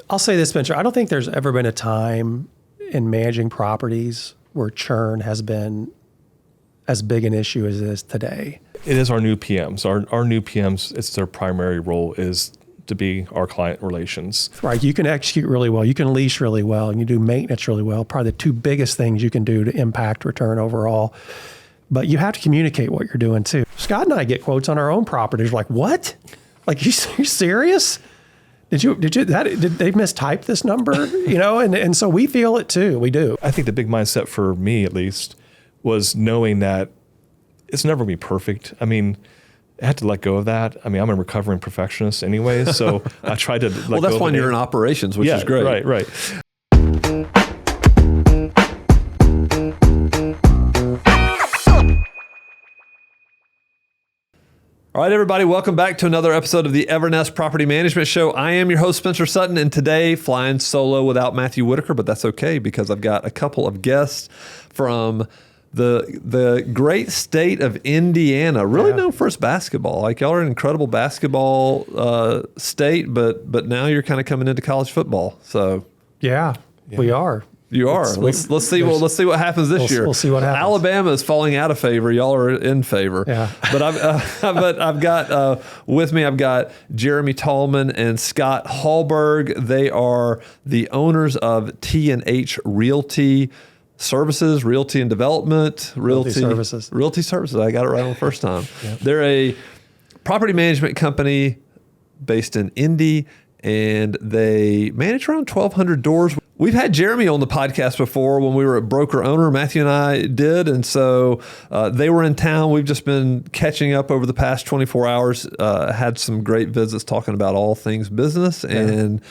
I'll say this, Spencer. I don't think there's ever been a time in managing properties where churn has been as big an issue as it is today. It is our new PMs. Our new PMs, it's their primary role is to be our client relations. Right. You can execute really well. You can lease really well, and you do maintenance really well. Probably the two biggest things you can do to impact return overall. But you have to communicate what you're doing too. Scott and I get quotes on our own properties. Like, what? Like, you serious? Did they mistype this number? And so we feel it too. We do. I think the big mindset for me, at least, was knowing that it's never gonna be perfect. I mean, I had to let go of that. I mean, I'm a recovering perfectionist anyways, so I tried to let go. Well, that's when you're in operations, which is great. Right. All right, everybody, welcome back to another episode of the Evernest Property Management Show. I am your host, Spencer Sutton, and today flying solo without Matthew Whitaker, but that's okay because I've got a couple of guests from the great state of Indiana, really known for its basketball. Like, y'all are an incredible basketball state, but now you're kind of coming into college football. So yeah. We are. You are. Let's see what happens this year. We'll see what happens. Alabama is falling out of favor. Y'all are in favor. Yeah. But I've got with me. I've got Jeremy Tallman and Scott Hallberg. They are the owners of T&H Realty Services, Realty and Development, Realty Services. Realty Services. I got it right on the first time. Yep. They're a property management company based in Indy, and they manage around 1,200 doors. We've had Jeremy on the podcast before when we were at Broker Owner, Matthew and I did, and so they were in town. We've just been catching up over the past 24 hours, had some great visits talking about all things business, and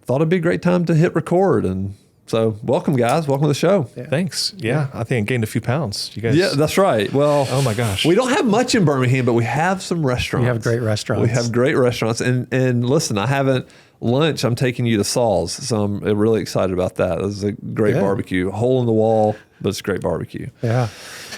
thought it'd be a great time to hit record. And so welcome, guys. Welcome to the show. Yeah. Thanks. Yeah, I think I gained a few pounds. You guys. Yeah, that's right. Well, oh my gosh. We don't have much in Birmingham, but we have some restaurants. We have great restaurants. We have great restaurants. And listen, I haven't lunch. I'm taking you to Saul's, so I'm really excited about that. This is a great barbecue. Hole in the wall, but it's great barbecue. Yeah.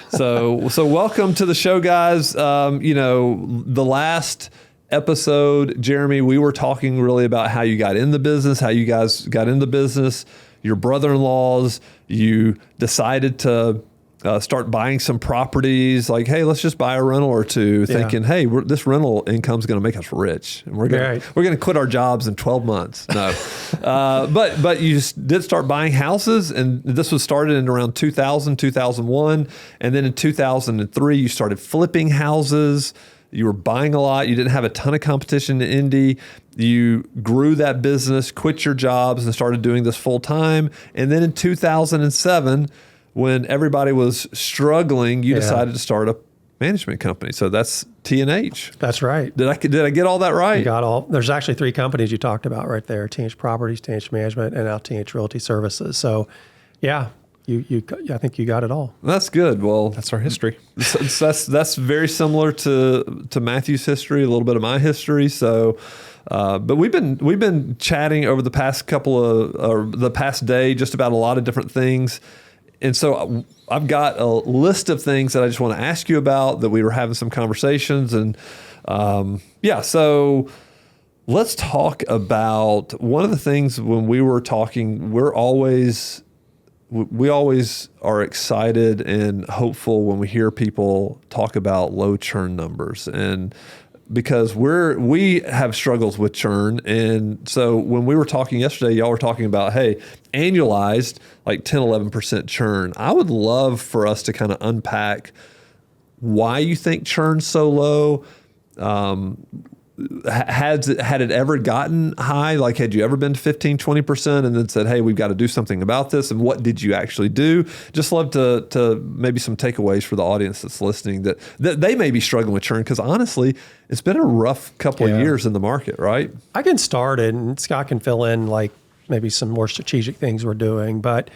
So welcome to the show, guys. The last episode, Jeremy, we were talking really about how you got in the business, how you guys got in the business, your brother-in-laws, you decided to start buying some properties, like, hey, let's just buy a rental or two, thinking, hey, this rental income is going to make us rich, and we're going to quit our jobs in 12 months. No, but you did start buying houses, and this was started in around 2000, 2001, and then in 2003 you started flipping houses. You were buying a lot. You didn't have a ton of competition in Indy. You grew that business, quit your jobs, and started doing this full time. And then in 2007, when everybody was struggling, you decided to start a management company. So that's T&H. That's right. Did I get all that right? You got all. There's actually three companies you talked about right there: T&H Properties, T&H Management, and now T&H Realty Services. So, yeah. I think you got it all. That's good. Well, that's our history. That's very similar to Matthew's history, a little bit of my history. So, but we've been chatting over the past the past day just about a lot of different things. And so I've got a list of things that I just want to ask you about that we were having some conversations. And so let's talk about one of the things when we were talking, we always are excited and hopeful when we hear people talk about low churn numbers, and because we have struggles with churn. And so when we were talking yesterday, y'all were talking about, hey, annualized like 10, 11% churn. I would love for us to kind of unpack why you think churn's so low. Had it ever gotten high? Like, had you ever been to 15, 20% and then said, hey, we've got to do something about this? And what did you actually do? Just love to maybe some takeaways for the audience that's listening that they may be struggling with churn, because honestly, it's been a rough couple of years in the market, right? I can start it, and Scott can fill in like maybe some more strategic things we're doing. But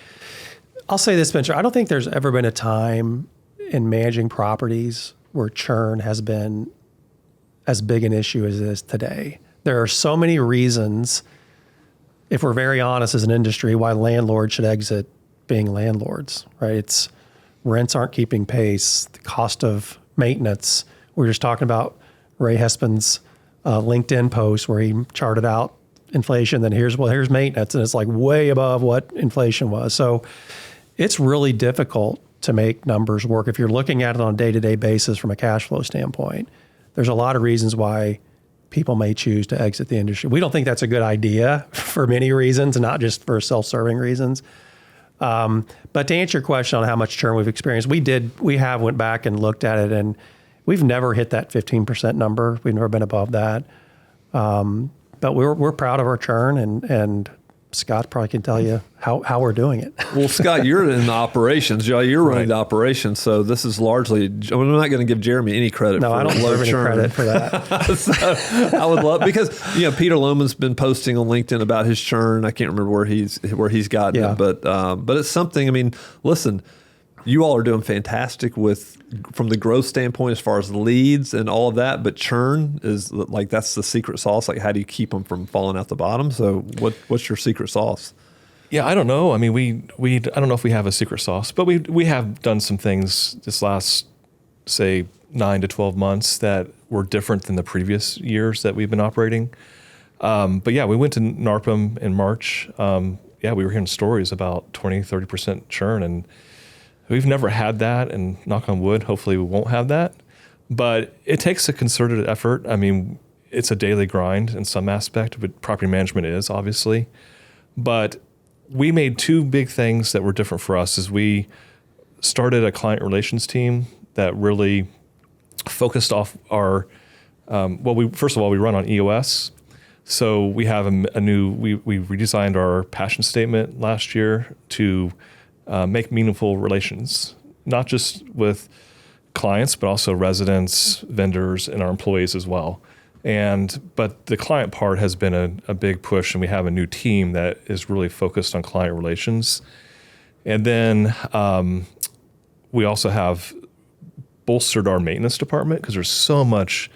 I'll say this, Spencer, I don't think there's ever been a time in managing properties where churn has been as big an issue as it is today. There are so many reasons, if we're very honest as an industry, why landlords should exit being landlords, right? It's rents aren't keeping pace, the cost of maintenance. We were just talking about Ray Hespin's LinkedIn post where he charted out inflation, then here's maintenance, and it's like way above what inflation was. So it's really difficult to make numbers work if you're looking at it on a day-to-day basis from a cash flow standpoint. There's a lot of reasons why people may choose to exit the industry. We don't think that's a good idea for many reasons, and not just for self-serving reasons. But to answer your question on how much churn we've experienced, we have went back and looked at it, and we've never hit that 15% number. We've never been above that. But we're proud of our churn, and Scott probably can tell you how we're doing it. Well, Scott, you're in the operations. You're running the operations, so this is largely. I'm not going to give Jeremy any credit. No, for I don't deserve any credit for that. So I would love, because Peter Lohman's been posting on LinkedIn about his churn. I can't remember where he's gotten it, but it's something. I mean, listen, you all are doing fantastic from the growth standpoint as far as leads and all of that, but churn is like, that's the secret sauce. Like, how do you keep them from falling out the bottom? So what's your secret sauce? Yeah, I don't know. I mean, I don't know if we have a secret sauce, but we have done some things this last, say, 9 to 12 months that were different than the previous years that we've been operating. But yeah, we went to NARPM in March. We were hearing stories about 20, 30% churn, and we've never had that, and knock on wood, hopefully we won't have that. But it takes a concerted effort. I mean, it's a daily grind in some aspect, but property management is, obviously. But we made two big things that were different for us. Is we started a client relations team that really focused off our, first of all, we run on EOS. So we have we redesigned our passion statement last year to make meaningful relations, not just with clients, but also residents, vendors, and our employees as well. But the client part has been a big push, and we have a new team that is really focused on client relations. And then we also have bolstered our maintenance department, because there's so much,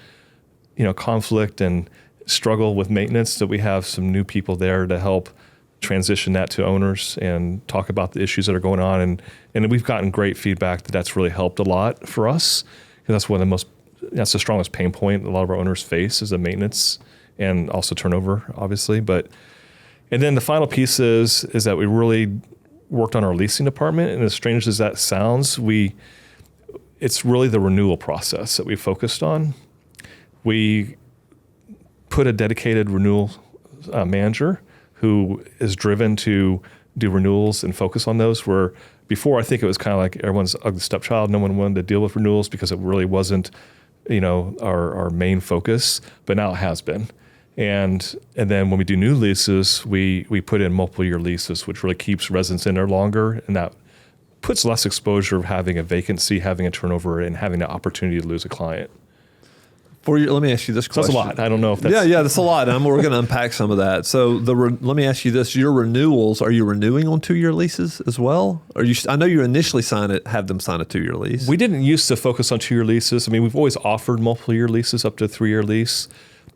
conflict and struggle with maintenance, that we have some new people there to help transition that to owners and talk about the issues that are going on. And we've gotten great feedback that's really helped a lot for us, because that's the strongest pain point a lot of our owners face, is the maintenance and also turnover, obviously. And then the final piece is that we really worked on our leasing department. And as strange as that sounds, it's really the renewal process that we focused on. We put a dedicated renewal manager who is driven to do renewals and focus on those, where before I think it was kind of like everyone's ugly stepchild. No one wanted to deal with renewals because it really wasn't, our main focus, but now it has been. And then when we do new leases, we put in multiple year leases, which really keeps residents in there longer, and that puts less exposure of having a vacancy, having a turnover, and having the opportunity to lose a client. Let me ask you this question. So that's a lot. I don't know if that's... Yeah, that's a lot. We're going to unpack some of that. So let me ask you this. Your renewals, are you renewing on 2-year leases as well? I know you initially have them sign a 2-year lease. We didn't used to focus on 2-year leases. I mean, we've always offered multiple year leases up to a 3-year lease,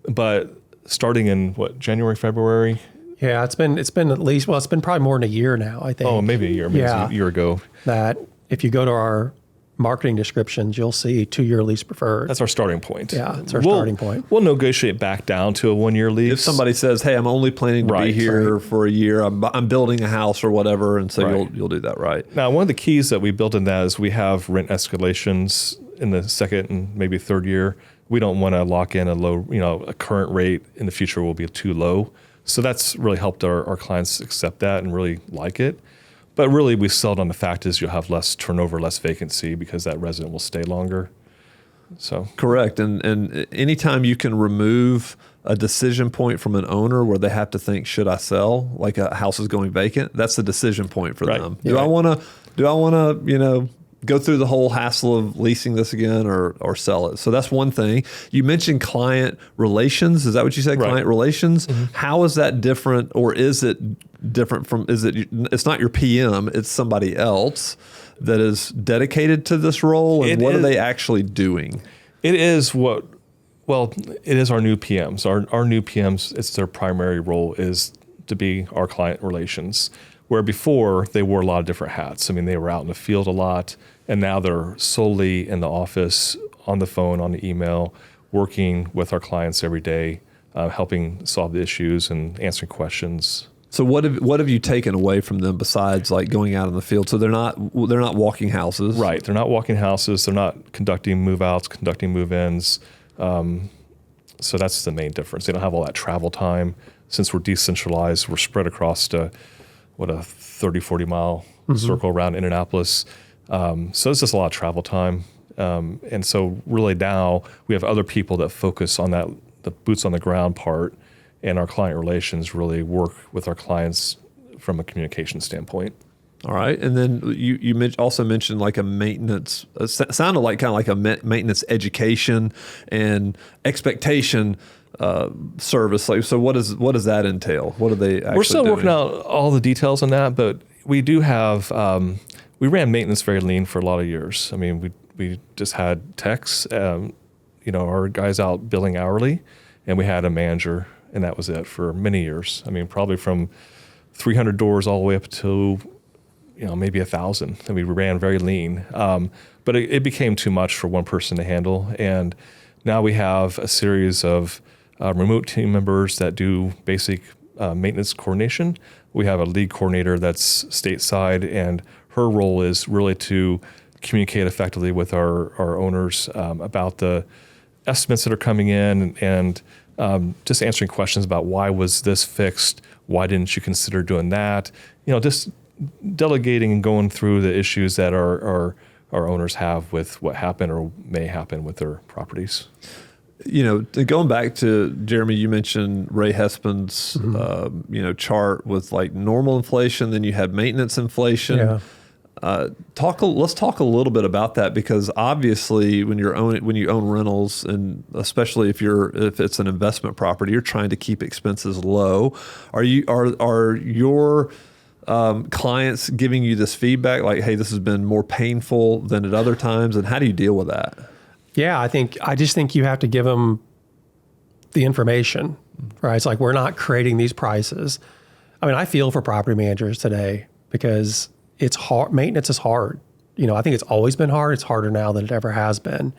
but starting in January, February? Yeah, it's been at least, it's been probably more than a year now, I think. Oh, maybe a year. Maybe a year ago. That if you go to our marketing descriptions, you'll see 2-year lease preferred. That's our starting point. Yeah, it's our starting point. We'll negotiate back down to a 1-year lease. If somebody says, "Hey, I'm only planning to be here for a year. I'm building a house or whatever," and so you'll do that, right? Now, one of the keys that we built in that is we have rent escalations in the second and maybe third year. We don't want to lock in a low, a current rate in the future will be too low. So that's really helped our clients accept that and really like it. But really, we sell it on the fact is you'll have less turnover, less vacancy, because that resident will stay longer. So correct. And anytime you can remove a decision point from an owner where they have to think, should I sell? Like a house is going vacant. That's the decision point for them. Do I want to, go through the whole hassle of leasing this again or sell it? So that's one thing. You mentioned client relations. Is that what you said? Right. Client relations. Mm-hmm. How is that different, or is it different from, it's not your PM, it's somebody else that is dedicated to this role, and what are they actually doing? It is it is our new PMs. Our new PMs, it's their primary role is to be our client relations, where before they wore a lot of different hats. I mean, they were out in the field a lot, and now they're solely in the office, on the phone, on the email, working with our clients every day helping solve the issues and answering questions. So what have you taken away from them besides like going out in the field? So they're not walking houses, Right? They're not walking houses. They're not conducting move-outs, conducting move-ins. So that's the main difference. They don't have all that travel time. Since we're decentralized, we're spread across a 30, 40 mile circle around Indianapolis. So it's just a lot of travel time. And so really now we have other people that focus on that, the boots on the ground part, and our client relations really work with our clients from a communication standpoint. All right. And then you also mentioned like a maintenance, sounded like kind of like a maintenance education and expectation service. Like, so what does that entail? What are they actually We're still doing? working out all the details on that, but we do have, we ran maintenance very lean for a lot of years. I mean, we just had techs, our guys out billing hourly, and we had a manager, and that was it for many years. I mean, probably from 300 doors all the way up to, maybe 1,000. And we ran very lean. But it became too much for one person to handle. And now we have a series of remote team members that do basic maintenance coordination. We have a lead coordinator that's stateside, and her role is really to communicate effectively with our owners about the estimates that are coming in and just answering questions about why was this fixed? Why didn't you consider doing that? Just delegating and going through the issues that our owners have with what happened or may happen with their properties. Going back to Jeremy, you mentioned Ray Hespin's, chart with like normal inflation, then you had maintenance inflation. Yeah. Let's talk a little bit about that, because obviously when you own rentals, and especially if it's an investment property, you're trying to keep expenses low. Are your clients giving you this feedback like, hey, this has been more painful than at other times, and how do you deal with that? Yeah, I just think you have to give them the information, right? It's like, we're not creating these prices. I mean, I feel for property managers today because it's hard. Maintenance is hard. I think it's always been hard. It's harder now than it ever has been.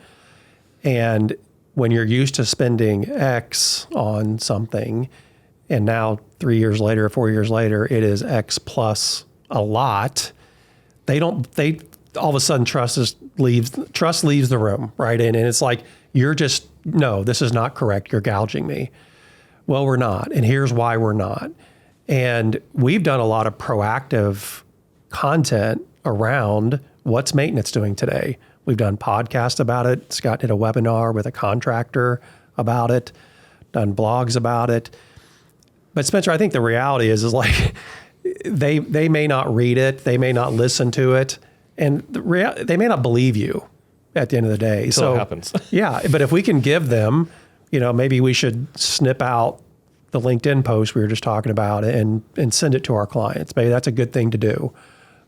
And when you're used to spending X on something, and now 3 years later, 4 years later, it is X plus a lot, they all of a sudden trust leaves the room, right? And it's like, no, this is not correct. You're gouging me. Well, we're not. And here's why we're not. And we've done a lot of proactive content around what's maintenance doing today. We've done podcasts about it. Scott did a webinar with a contractor about it, done blogs about it. But Spencer, I think the reality is like, they may not read it. They may not listen to it. And they may not believe you at the end of the day. Until it happens. Yeah, but if we can give them, maybe we should snip out the LinkedIn post we were just talking about and send it to our clients. Maybe that's a good thing to do.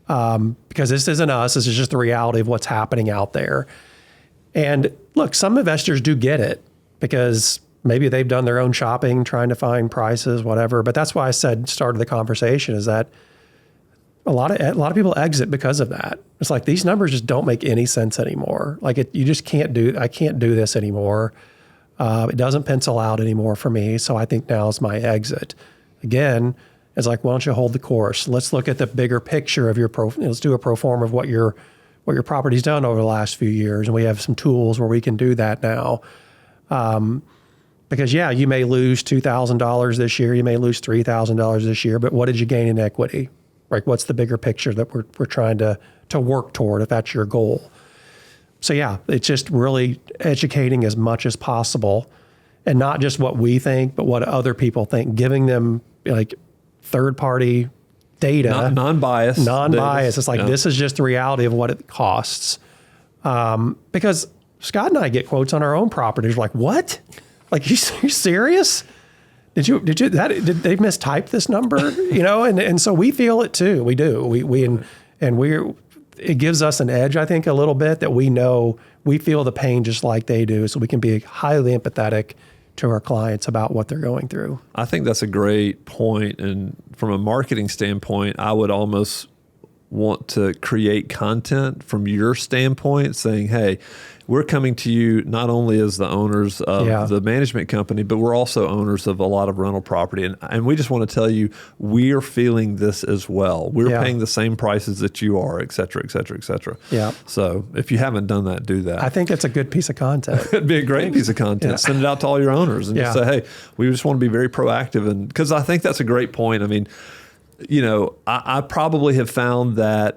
Because this isn't us. This is just the reality of what's happening out there. And look, some investors do get it because maybe they've done their own shopping, trying to find prices, whatever. But that's why I started the conversation is that a lot of people exit because of that. It's like, these numbers just don't make any sense anymore. Like you just I can't do this anymore. It doesn't pencil out anymore for me. So I think now is my exit. Again, it's like, why don't you hold the course? Let's look at the bigger picture of let's do a pro forma of what your property's done over the last few years. And we have some tools where we can do that now. Because you may lose $2,000 this year. You may lose $3,000 this year, but what did you gain in equity? Like, what's the bigger picture that we're trying to work toward if that's your goal? So it's just really educating as much as possible, and not just what we think, but what other people think, giving them like third-party data. Non-biased. It's like, this is just the reality of what it costs. Because Scott and I get quotes on our own properties. We're like, what? Like, you serious? Did they mistype this number? And so we feel it too. We do. It gives us an edge, I think, a little bit, that we feel the pain just like they do. So we can be highly empathetic to our clients about what they're going through. I think that's a great point. And from a marketing standpoint, I would almost want to create content from your standpoint saying, hey, we're coming to you not only as the owners of Yeah. the management company, but we're also owners of a lot of rental property. And we just want to tell you, we're feeling this as well. We're Yeah. paying the same prices that you are, et cetera, et cetera, et cetera. Yeah. So if you haven't done that, do that. I think it's a good piece of content. It'd be a great piece of content. Yeah. Send it out to all your owners and just Yeah. say, hey, we just want to be very proactive. And because I think that's a great point. I mean, I probably have found that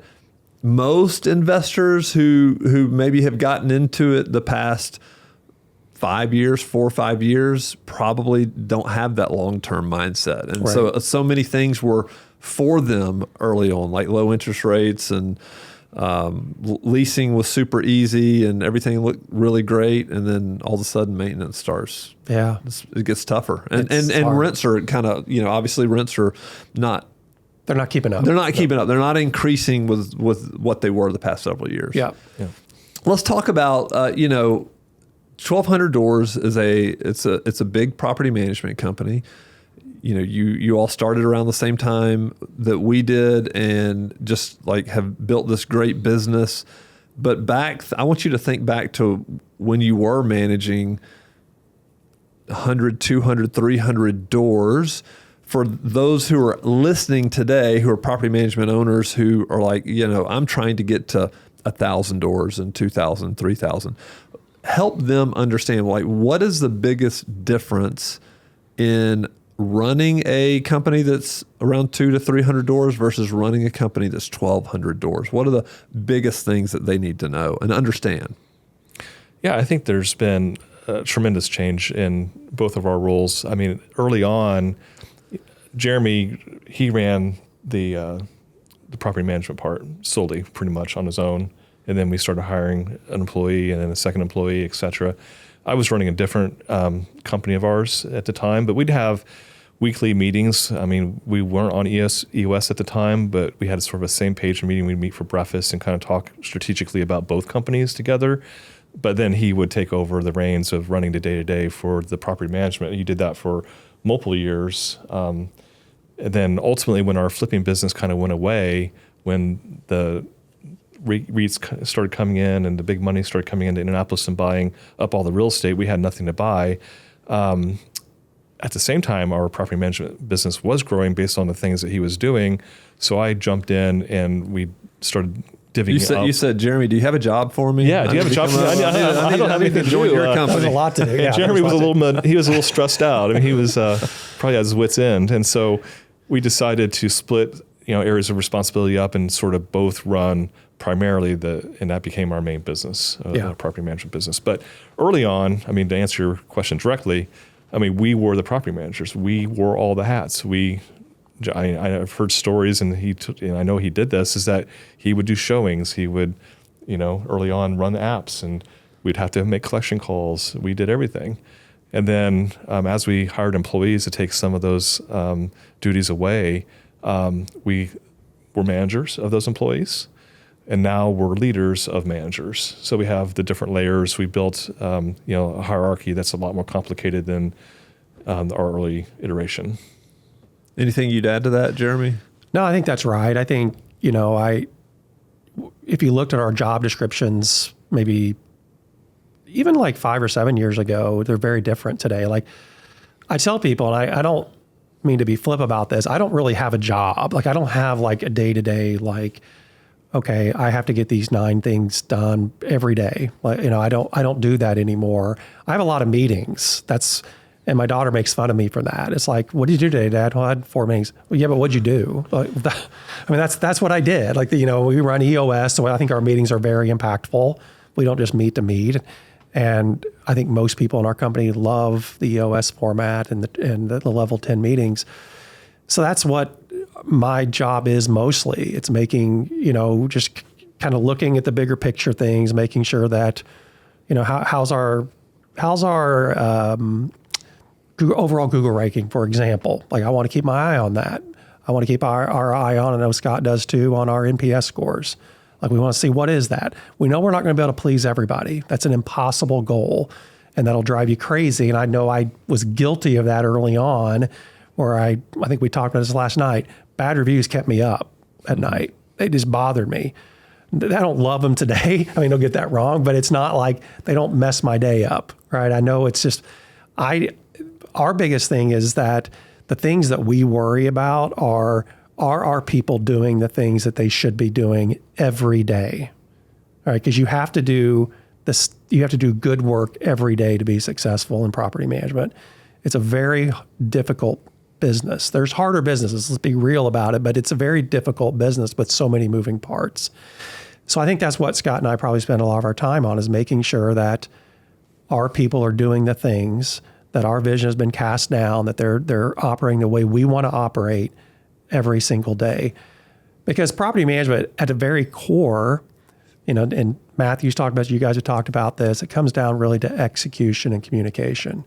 most investors who maybe have gotten into it the past 4 or 5 years, probably don't have that long-term mindset. And so many things were for them early on, like low interest rates, and leasing was super easy and everything looked really great. And then all of a sudden maintenance starts. Yeah. It gets tougher. And It's hard. rents are kind of, obviously rents are not, They're not keeping up. they're not keeping up. They're not increasing with what they were the past several years. Yeah. Yeah. Let's talk about 1,200 Doors is it's a big property management company. You all started around the same time that we did, and just like have built this great business. But I want you to think back to when you were managing 100, 200, 300 doors. For those who are listening today, who are property management owners who are like, I'm trying to get to 1,000 doors and 2,000, 3,000, help them understand, like, what is the biggest difference in running a company that's around 200 to 300 doors versus running a company that's 1,200 doors? What are the biggest things that they need to know and understand? Yeah, I think there's been a tremendous change in both of our roles. I mean, early on, Jeremy, he ran the property management part solely, pretty much on his own. And then we started hiring an employee and then a second employee, et cetera. I was running a different company of ours at the time, but we'd have weekly meetings. I mean, we weren't on EOS at the time, but we had sort of a same page meeting. We'd meet for breakfast and kind of talk strategically about both companies together. But then he would take over the reins of running the day-to-day for the property management. He did that for multiple years. And then ultimately, when our flipping business kind of went away, when the REITs started coming in and the big money started coming into Indianapolis and buying up all the real estate, we had nothing to buy. At the same time, our property management business was growing based on the things that he was doing. So I jumped in and we started divvying up. You said, Jeremy, do you have a job for me? Yeah, do you have a job for me? I don't have anything to join do. your company. There's a lot to do. Yeah, Jeremy was a little stressed out. I mean, he was probably at his wit's end. And so we decided to split areas of responsibility up and sort of both run primarily and that became our main business, our property management business. But early on, I mean, to answer your question directly, I mean, we were the property managers. We wore all the hats. I've heard stories, and I know he did this, is that he would do showings. He would, early on run the apps, and we'd have to make collection calls. We did everything. And then as we hired employees to take some of those duties away, we were managers of those employees. And now we're leaders of managers. So we have the different layers. We built, a hierarchy that's a lot more complicated than our early iteration. Anything you'd add to that, Jeremy? No, I think that's right. I think, if you looked at our job descriptions, maybe even like 5 or 7 years ago, they're very different today. Like I tell people, and I don't mean to be flip about this, I don't really have a job. Like I don't have like a day-to-day, like, okay, I have to get these 9 things done every day. Like, I don't do that anymore. I have a lot of meetings. And my daughter makes fun of me for that. It's like, what did you do today, Dad? Well, I had 4 meetings. Well, yeah, but what'd you do? Like, that's what I did. Like, we run EOS, so I think our meetings are very impactful. We don't just meet to meet. And I think most people in our company love the EOS format and the level 10 meetings. So that's what my job is mostly. It's making, just kind of looking at the bigger picture things, making sure that, how's our overall Google ranking, for example. Like I want to keep my eye on that. I want to keep our eye on, I know Scott does too, on our NPS scores. Like we want to see, what is that? We know we're not going to be able to please everybody. That's an impossible goal, and that'll drive you crazy. And I know I was guilty of that early on, where I think we talked about this last night. Bad reviews kept me up at night. They just bothered me. I don't love them today. I mean, don't get that wrong, but it's not like they don't mess my day up, right? I know it's just, our biggest thing is that the things that we worry about are our people doing the things that they should be doing every day, all right? Because you have to do this, you have to do good work every day to be successful in property management. It's a very difficult business. There's harder businesses, let's be real about it, but it's a very difficult business with so many moving parts. So I think that's what Scott and I probably spend a lot of our time on, is making sure that our people are doing the things that our vision has been cast down, that they're operating the way we want to operate every single day. Because property management at the very core, and Matthew's talked about, you guys have talked about this, it comes down really to execution and communication.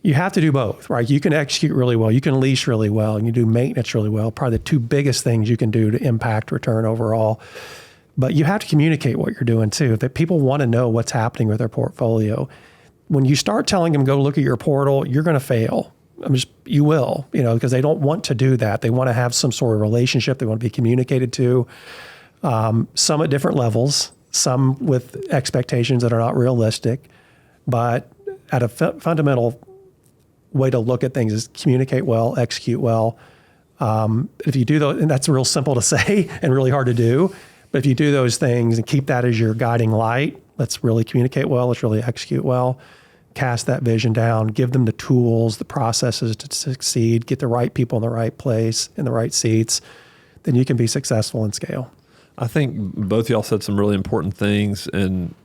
You have to do both, right? You can execute really well, you can lease really well, and you do maintenance really well. Probably the two biggest things you can do to impact return overall. But you have to communicate what you're doing too. That people want to know what's happening with their portfolio. When you start telling them, go look at your portal, you're going to fail. You will, because they don't want to do that. They want to have some sort of relationship. They want to be communicated to, some at different levels, some with expectations that are not realistic. But at a fundamental way to look at things is communicate well, execute well. If you do those, and that's real simple to say and really hard to do, but if you do those things and keep that as your guiding light, let's really communicate well, let's really execute well, cast that vision down, give them the tools, the processes to succeed, get the right people in the right place, in the right seats, then you can be successful and scale. I think both of y'all said some really important things, and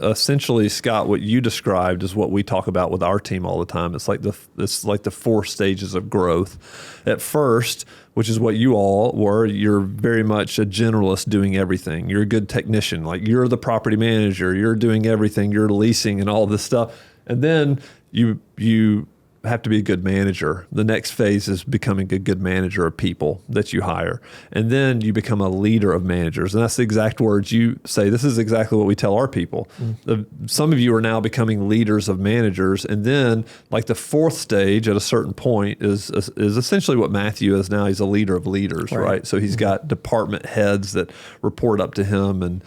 essentially, Scott, what you described is what we talk about with our team all the time. It's like the 4 stages of growth. At first, which is what you all were, you're very much a generalist doing everything. You're a good technician. Like, you're the property manager. You're doing everything. You're leasing and all this stuff. And then you have to be a good manager. The next phase is becoming a good manager of people that you hire. And then you become a leader of managers. And that's the exact words you say. This is exactly what we tell our people. Some of you are now becoming leaders of managers. And then, like, the 4th stage at a certain point is essentially what Matthew is now. He's a leader of leaders, right? So he's got department heads that report up to him.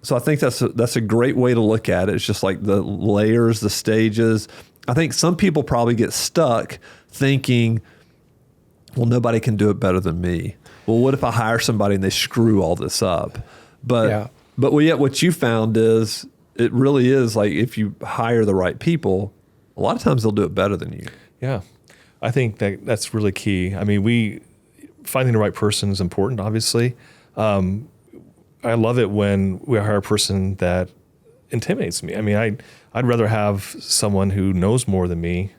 So I think that's a great way to look at it. It's just like the layers, the stages. I think some people probably get stuck thinking, well, nobody can do it better than me. Well, what if I hire somebody and they screw all this up? But yet what you found is it really is like, if you hire the right people, a lot of times they'll do it better than you. Yeah. I think that's really key. I mean, finding the right person is important, obviously. I love it when we hire a person that intimidates me. I mean, I'd rather have someone who knows more than me.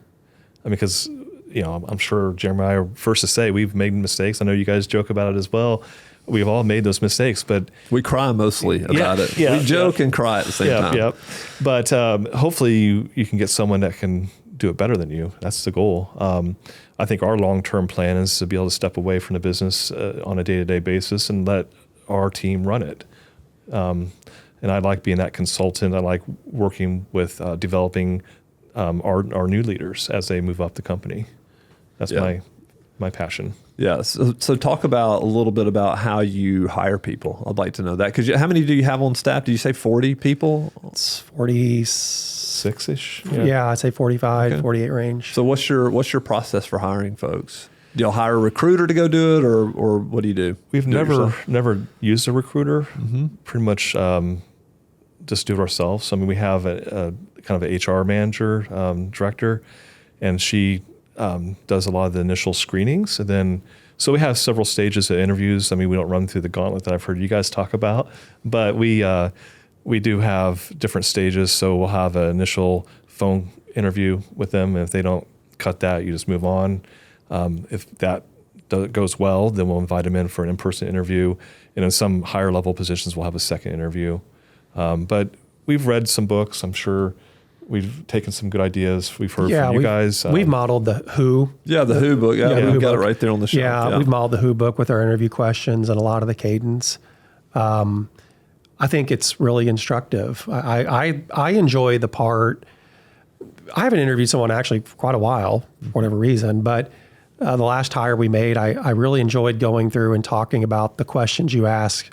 I mean, because, I'm sure Jeremiah, first to say, we've made mistakes. I know you guys joke about it as well. We've all made those mistakes, but we cry mostly about it. Yeah, we joke and cry at the same time. Yeah. But hopefully you can get someone that can do it better than you. That's the goal. I think our long-term plan is to be able to step away from the business on a day-to-day basis and let our team run it. And I like being that consultant. I like working with developing our new leaders as they move up the company. That's my passion. Yeah. So talk about a little bit about how you hire people. I'd like to know that, because how many do you have on staff? Did you say 40 people? It's 46-ish. Yeah, I'd say 45, 48 range. So what's your process for hiring folks? Do y'all hire a recruiter to go do it, or what do you do? We've never used a recruiter. Mm-hmm. Pretty much just do it ourselves. I mean, we have a kind of an HR manager, director, and she does a lot of the initial screenings. And then, so we have several stages of interviews. I mean, we don't run through the gauntlet that I've heard you guys talk about, but we do have different stages. So we'll have an initial phone interview with them. And if they don't cut that, you just move on. If that goes well, then we'll invite them in for an in-person interview. And in some higher level positions, we'll have a second interview. But we've read some books. I'm sure we've taken some good ideas. We've heard from you guys. We've modeled the Who. Yeah, the Who book. Yeah, we've got it right there on the shelf. Yeah, we've modeled the Who book with our interview questions and a lot of the cadence. I think it's really instructive. I enjoy the part. I haven't interviewed someone actually for quite a while, for whatever reason, but The last hire we made, I really enjoyed going through and talking about the questions you ask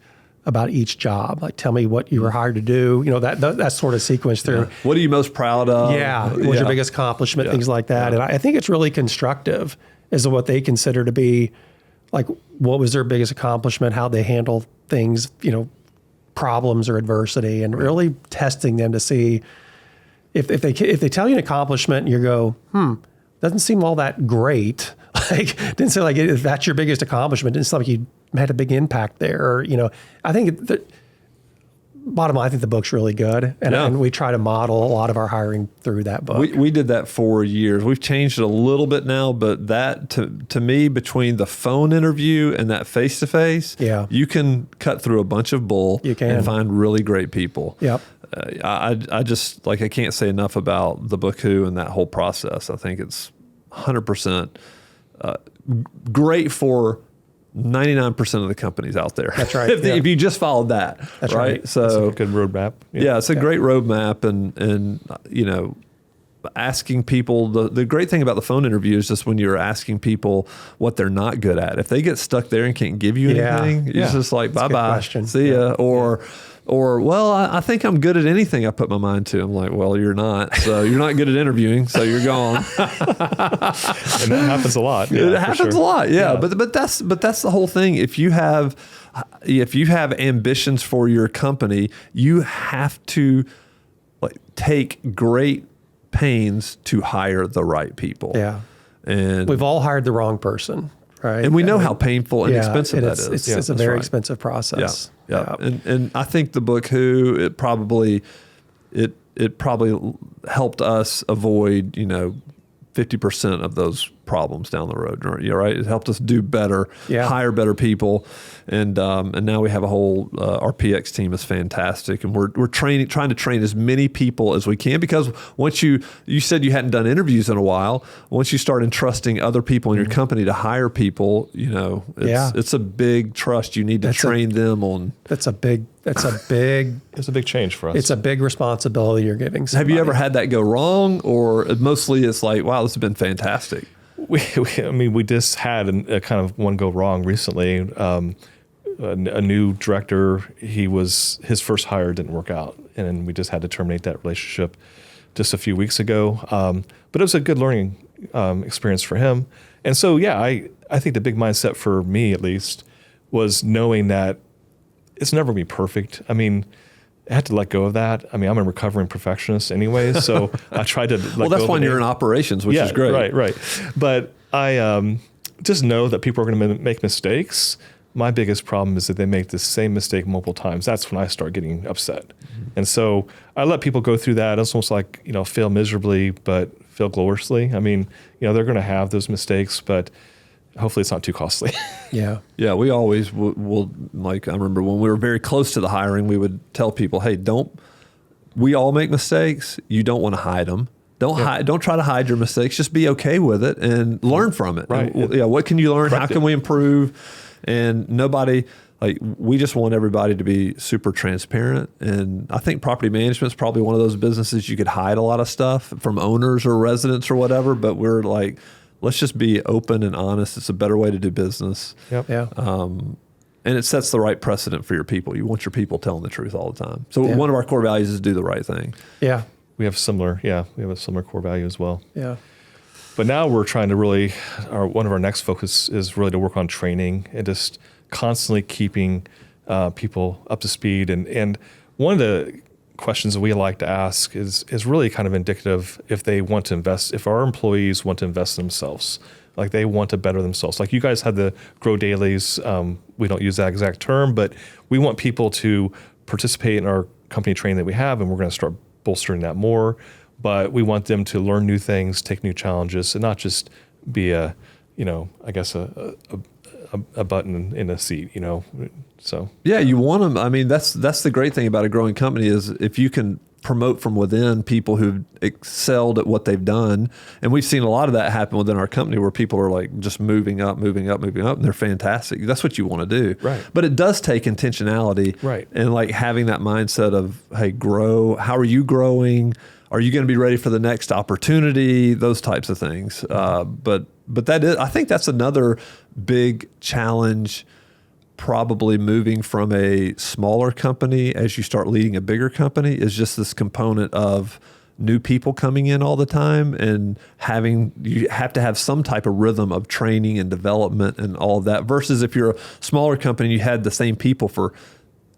about each job. Like, tell me what you were hired to do. That sort of sequence through. Yeah. What are you most proud of? Yeah. What's your biggest accomplishment? Things like that. Yeah. And I think it's really constructive as to what they consider to be, like, what was their biggest accomplishment, how they handle things, problems or adversity, and really testing them to see if they tell you an accomplishment and you go, doesn't seem all that great. Like, didn't say like, if that's your biggest accomplishment, didn't seem like you had a big impact there. Or, I think bottom line, I think the book's really good. And we try to model a lot of our hiring through that book. We did that for years. We've changed it a little bit now, but that to me, between the phone interview and that face-to-face, you can cut through a bunch of bull and find really great people. Yep. I just, like, I can't say enough about the book Who and that whole process. I think it's 100% great for 99% of the companies out there. That's right. if you just followed that. That's right. So that's a good roadmap. Yeah, it's a great roadmap, and asking people, the great thing about the phone interview is just when you're asking people what they're not good at. If they get stuck there and can't give you anything, it's just like, bye-bye, see ya. Or, well, I think I'm good at anything I put my mind to. I'm like, well, you're not. So you're not good at interviewing, so you're gone. And that happens a lot. Yeah, it happens a lot. Yeah. But that's the whole thing. If you have ambitions for your company, you have to take great pains to hire the right people. Yeah. And we've all hired the wrong person. Right. And we know how painful and expensive that is. It's a very expensive process. Yeah. And I think the book Who, it probably helped us avoid, 50% of those problems down the road. Right. It helped us do better, hire better people. And now we have a whole, our PX team is fantastic. And we're trying to train as many people as we can, because once you said you hadn't done interviews in a while, once you start entrusting other people in your company to hire people, it's a big trust. You need to train them on. It's a big change for us. It's a big responsibility you're giving somebody. Have you ever had that go wrong, or mostly it's like, wow, this has been fantastic? We just had a kind of one go wrong recently. A new director, his first hire didn't work out, and we just had to terminate that relationship just a few weeks ago. But it was a good learning experience for him. And so, I think the big mindset for me, at least, was knowing that it's never going to be perfect. I had to let go of that. I'm a recovering perfectionist anyway, so I tried to let go of it. Well, that's when you're in operations, which is great. Right. But I just know that people are going to make mistakes. My biggest problem is that they make the same mistake multiple times. That's when I start getting upset. Mm-hmm. And so I let people go through that. It's almost like, fail miserably, but fail gloriously. They're going to have those mistakes, but hopefully it's not too costly. Yeah. We always will, like, I remember when we were very close to the hiring, we would tell people, hey, we all make mistakes. You don't want to hide them. Don't try to hide your mistakes. Just be okay with it and learn from it. Right. And, what can you learn? How can we improve? And we just want everybody to be super transparent. And I think property management is probably one of those businesses you could hide a lot of stuff from owners or residents or whatever, but we're like, let's just be open and honest. It's a better way to do business. Yep. Yeah. And it sets the right precedent for your people. You want your people telling the truth all the time. So one of our core values is do the right thing. Yeah. We have a similar core value as well. Yeah. But now we're trying to really, one of our next focus is really to work on training and just constantly keeping people up to speed. And one of the questions that we like to ask is really kind of indicative if our employees want to invest in themselves, like they want to better themselves. Like you guys had the grow dailies. We don't use that exact term, but we want people to participate in our company training that we have, and we're going to start bolstering that more. But we want them to learn new things, take new challenges, and not just be a button in a seat, So you want them. That's the great thing about a growing company is if you can promote from within people who've excelled at what they've done, and we've seen a lot of that happen within our company where people are like just moving up, and they're fantastic. That's what you want to do. Right. But it does take intentionality. Right. And like having that mindset of, hey, grow. How are you growing? Are you going to be ready for the next opportunity? Those types of things. But But I think that's another big challenge, probably moving from a smaller company as you start leading a bigger company, is just this component of new people coming in all the time, and you have to have some type of rhythm of training and development and all of that, versus if you're a smaller company, you had the same people for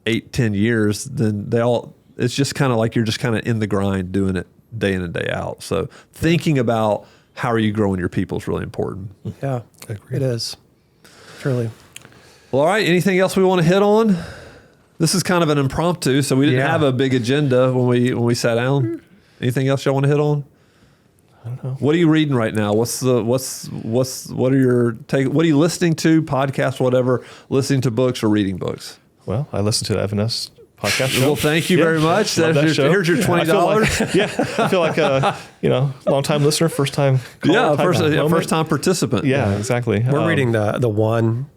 8-10 years, then it's just kind of like you're just kind of in the grind doing it day in and day out. So thinking about how are you growing your people is really important. Yeah, it is. Truly. Well, all right. Anything else we want to hit on? This is kind of an impromptu, so we didn't have a big agenda when we sat down. Anything else y'all want to hit on? I don't know. What are you reading right now? What are your what are you listening to? Podcasts, whatever, listening to books or reading books? Well, I listened to the Evanes podcast show. Well, thank you very much. Love that show. Here's your $20. I feel like long time listener, first time caller, first time participant. Yeah, exactly. We're reading the one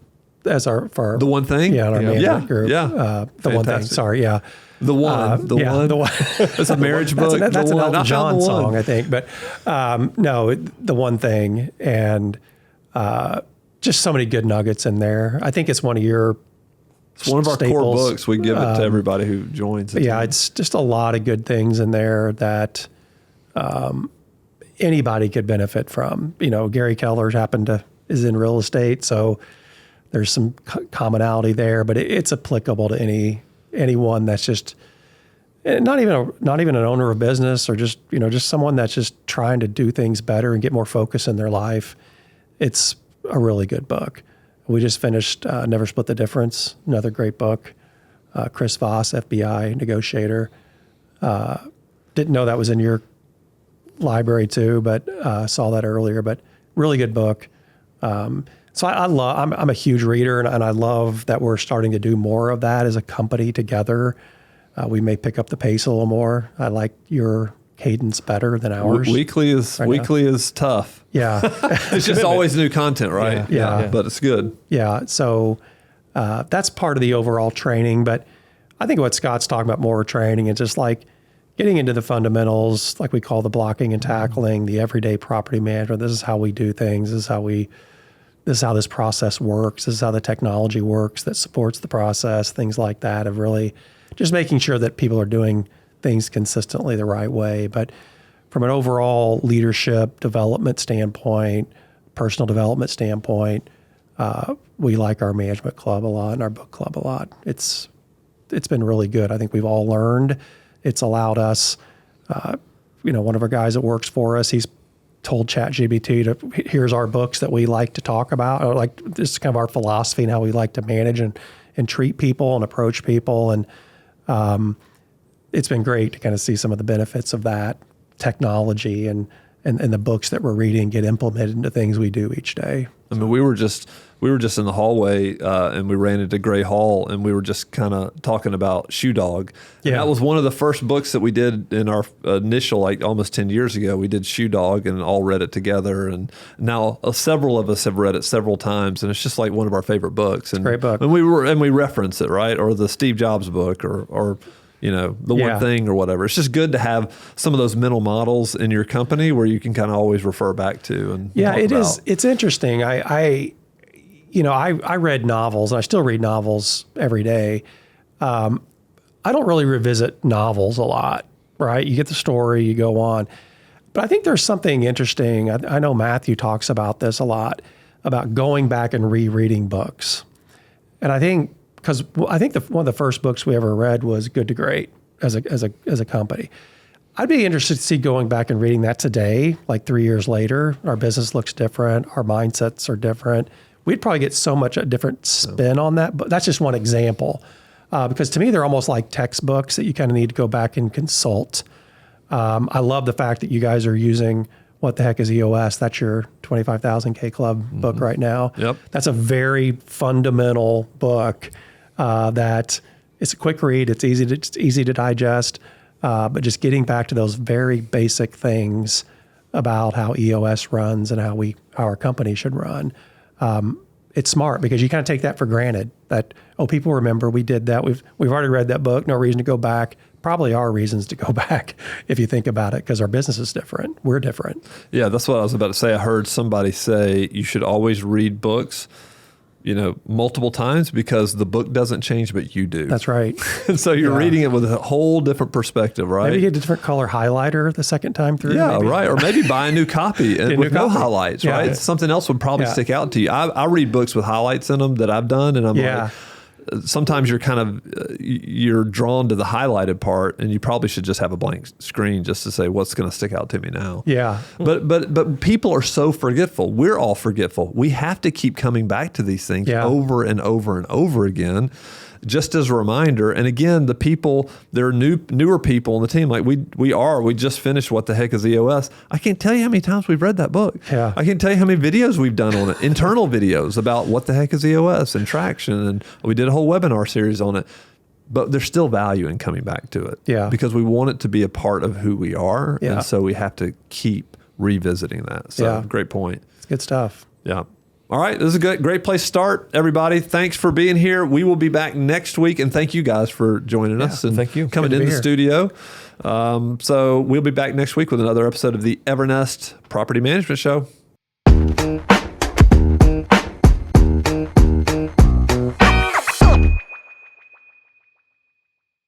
as for the one thing. Yeah, in our management group. Yeah, the one thing. Sorry, yeah. The one. The one. It's a marriage book. That's an Elton John song, I think. But no, the one thing, and just so many good nuggets in there. I think it's one of our core books. We give it to everybody who joins. Yeah, it's just a lot of good things in there that anybody could benefit from. Gary Keller's is in real estate, so there's some commonality there, but it's applicable to anyone that's just not even an owner of business, or just someone that's just trying to do things better and get more focus in their life. It's a really good book. We just finished Never Split the Difference, another great book. Chris Voss, FBI negotiator. Didn't know that was in your library too, but saw that earlier. But really good book. So I'm a huge reader, and I love that we're starting to do more of that as a company together. We may pick up the pace a little more. I like your cadence better than ours. Weekly is tough. Yeah. It's just always new content, right? Yeah. But it's good. Yeah. So that's part of the overall training. But I think what Scott's talking about more training is just like getting into the fundamentals, like we call the blocking and tackling, the everyday property management. This is how we do things. This is how this process works. This is how the technology works that supports the process, things like that, of really just making sure that people are doing things consistently the right way. But from an overall leadership development standpoint, personal development standpoint, we like our management club a lot and our book club a lot. It's been really good. I think we've all learned. It's allowed us, one of our guys that works for us, he's told ChatGPT here's our books that we like to talk about, or like this is kind of our philosophy and how we like to manage and treat people and approach people. And it's been great to kind of see some of the benefits of that technology and the books that we're reading get implemented into things we do each day. I mean, we were just in the hallway and we ran into Gray Hall, and we were just kind of talking about Shoe Dog. And that was one of the first books that we did in our initial, like almost 10 years ago. We did Shoe Dog and all read it together. And now several of us have read it several times, and it's just like one of our favorite books. And great book. And we reference it, right? Or the Steve Jobs book, or the one thing or whatever. It's just good to have some of those mental models in your company where you can kind of always refer back to. And it is. It's interesting. I read novels, and I still read novels every day. I don't really revisit novels a lot, right? You get the story, you go on. But I think there's something interesting. I know Matthew talks about this a lot, about going back and rereading books. And I think one of the first books we ever read was Good to Great as a company. I'd be interested to see going back and reading that today, like 3 years later. Our business looks different. Our mindsets are different. We'd probably get so much a different spin on that. But that's just one example. Because to me, they're almost like textbooks that you kind of need to go back and consult. I love the fact that you guys are using What the Heck is EOS? That's your 25,000 K Club book right now. Yep. That's a very fundamental book that it's a quick read. It's easy to digest. But just getting back to those very basic things about how EOS runs and how our company should run. It's smart because you kind of take that for granted that, people remember we did that. We've already read that book. No reason to go back. probably are reasons to go back if you think about it, because our business is different. We're different. Yeah, that's what I was about to say. I heard somebody say you should always read books, multiple times, because the book doesn't change, but you do. That's right. And so you're reading it with a whole different perspective, right? Maybe get a different color highlighter the second time through. Yeah, maybe. right. Or maybe buy a new copy and with no highlights, Yeah. right? Something else would probably stick out to you. I read books with highlights in them that I've done, and I'm like, sometimes you're kind of you're drawn to the highlighted part, and you probably should just have a blank screen just to say what's going to stick out to me now. Yeah. But people are so forgetful. We're all forgetful. We have to keep coming back to these things over and over and over again, just as a reminder. And again, the people, there are newer people on the team. Like we just finished What the Heck is EOS. I can't tell you how many times we've read that book. Yeah. I can't tell you how many videos we've done on it, internal videos about what the heck is EOS and traction. And we did a whole webinar series on it. But there's still value in coming back to it. Yeah. Because we want it to be a part of who we are. Yeah. And so we have to keep revisiting that. So great point. It's good stuff. Yeah. All right. This is a great place to start, everybody. Thanks for being here. We will be back next week. And thank you guys for joining us and thank you. coming in the studio. So we'll be back next week with another episode of the Evernest Property Management Show.